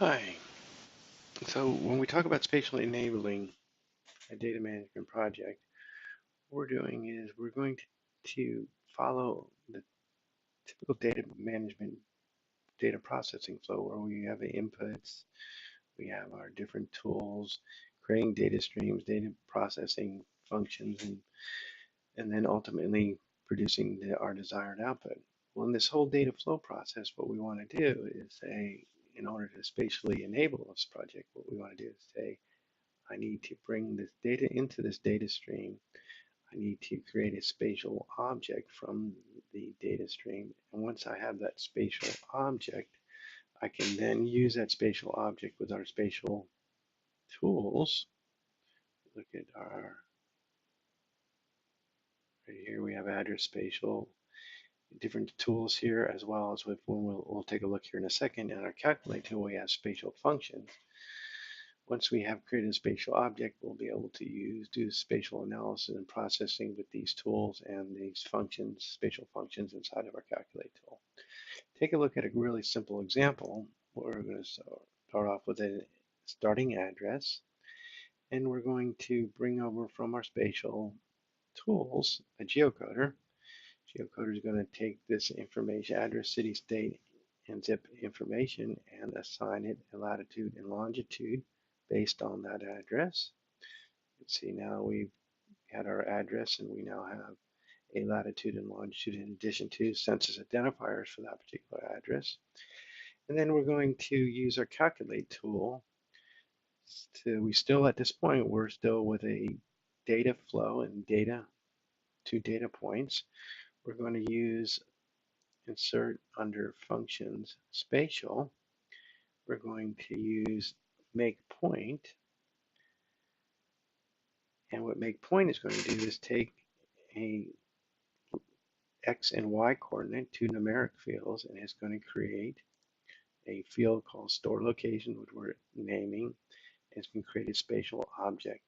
Hi. So when we talk about spatially enabling a data management project, what we're doing is we're going to follow the typical data management data processing flow where we have the inputs, we have our different tools, creating data streams, data processing functions, and then ultimately producing our desired output. Well, in this whole data flow process, what we want to do is say, in order to spatially enable this project, what we want to do is say, I need to bring this data into this data stream. I need to create a spatial object from the data stream. And once I have that spatial object, I can then use that spatial object with our spatial tools. Look at our, right here we have address spatial, different tools here, as well as with when we'll take a look here in a second. In our calculate tool, we have spatial functions. Once we have created a spatial object, we'll be able to do spatial analysis and processing with these tools and these functions, spatial functions inside of our calculate tool. Take a look at a really simple example. We're going to start off with a starting address, and we're going to bring over from our spatial tools a geocoder. Geocoder is going to take this information, address, city, state, and zip information, and assign it a latitude and longitude based on that address. You can see now we've had our address and we now have a latitude and longitude in addition to census identifiers for that particular address. And then we're going to use our calculate tool we still at this point, we're still with a data flow and two data points. We're going to use insert under functions spatial. We're going to use make point. And what make point is going to do is take a X and Y coordinate, two numeric fields, and it's going to create a field called store location, which we're naming. It's going to create a spatial object.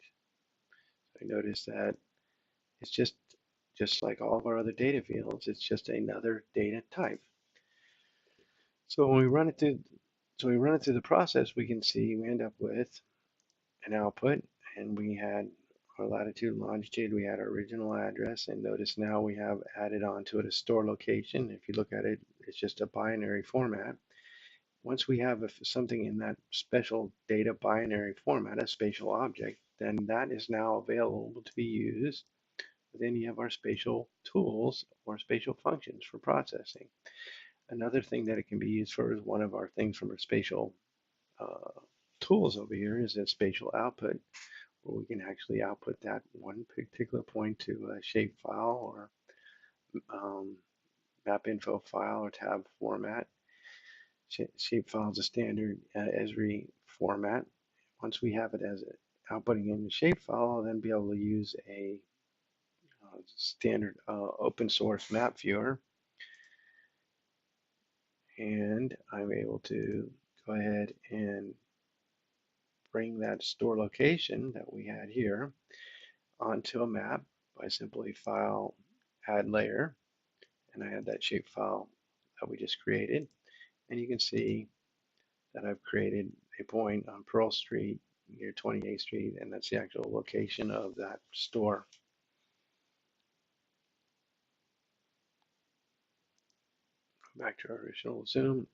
So notice that it's just like all of our other data fields, it's just another data type. So when we run it through, the process, we can see we end up with an output, and we had our latitude and longitude, we had our original address, and notice now we have added onto it a store location. If you look at it, it's just a binary format. Once we have something in that special data binary format, a spatial object, then that is now available to be used with any of our spatial tools or spatial functions for processing. Another thing that it can be used for is one of our things from our spatial tools over here is a spatial output, where we can actually output that one particular point to a shapefile or map info file or tab format. Shapefile is a standard Esri format. Once we have it as outputting in the shapefile, I'll then be able to use a standard open source map viewer, and I'm able to go ahead and bring that store location that we had here onto a map by simply file add layer, and I had that shapefile that we just created, and you can see that I've created a point on Pearl Street near 28th Street, and that's the actual location of that store. Back to our original zoom.